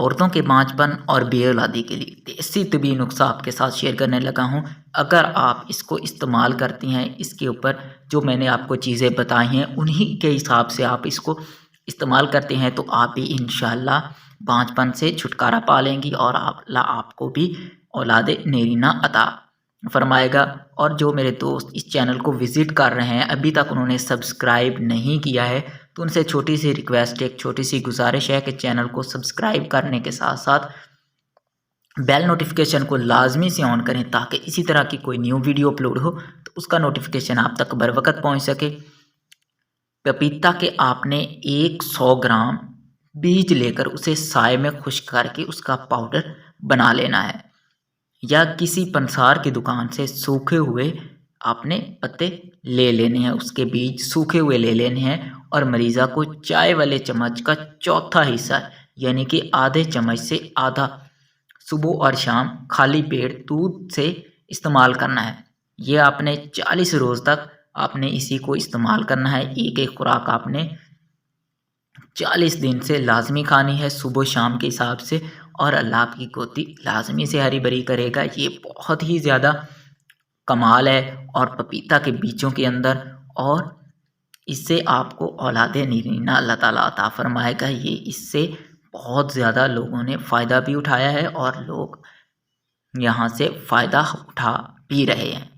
عورتوں کے بانجھپن اور بے اولادی کے لیے دیسی طبی نسخہ آپ کے ساتھ شیئر کرنے لگا ہوں۔ اگر آپ اس کو استعمال کرتی ہیں، اس کے اوپر جو میں نے آپ کو چیزیں بتائی ہیں انہی کے حساب سے آپ اس کو استعمال کرتے ہیں تو آپ بھی انشاءاللہ بانجھپن سے چھٹکارا پا لیں گی اور اللہ آپ کو بھی اولاد نیرینہ عطا فرمائے گا۔ اور جو میرے دوست اس چینل کو وزٹ کر رہے ہیں ابھی تک انہوں نے سبسکرائب نہیں کیا ہے تو ان سے چھوٹی سی ریکویسٹ، ایک چھوٹی سی گزارش ہے کہ چینل کو سبسکرائب کرنے کے ساتھ ساتھ بیل نوٹیفیکیشن کو لازمی سے آن کریں تاکہ اسی طرح کی کوئی نیو ویڈیو اپلوڈ ہو تو اس کا نوٹیفیکیشن آپ تک بر وقت پہنچ سکے۔ پپیتا کے آپ نے 100 گرام بیج لے کر اسے سائے میں خشک کر کے اس کا پاؤڈر بنا لینا ہے، یا کسی پنسار کی دکان سے سوکھے ہوئے آپ نے پتے لے لینے ہیں، اس کے بیج سوکھے ہوئے لے لینے ہیں اور مریضہ کو چائے والے چمچ کا چوتھا حصہ یعنی کہ آدھے چمچ سے آدھا صبح اور شام خالی پیٹ دودھ سے استعمال کرنا ہے۔ یہ آپ نے 40 روز تک آپ نے اسی کو استعمال کرنا ہے۔ ایک خوراک آپ نے 40 دن سے لازمی کھانی ہے صبح شام کے حساب سے، اور اللہ آپ کی گوتی لازمی سے ہری بھری کرے گا۔ یہ بہت ہی زیادہ کمال ہے اور پپیتا کے بیجوں کے اندر، اور اس سے آپ کو اولاد نیرینہ اللہ تعالیٰ عطا فرمائے گا۔ یہ اس سے بہت زیادہ لوگوں نے فائدہ بھی اٹھایا ہے اور لوگ یہاں سے فائدہ اٹھا بھی رہے ہیں۔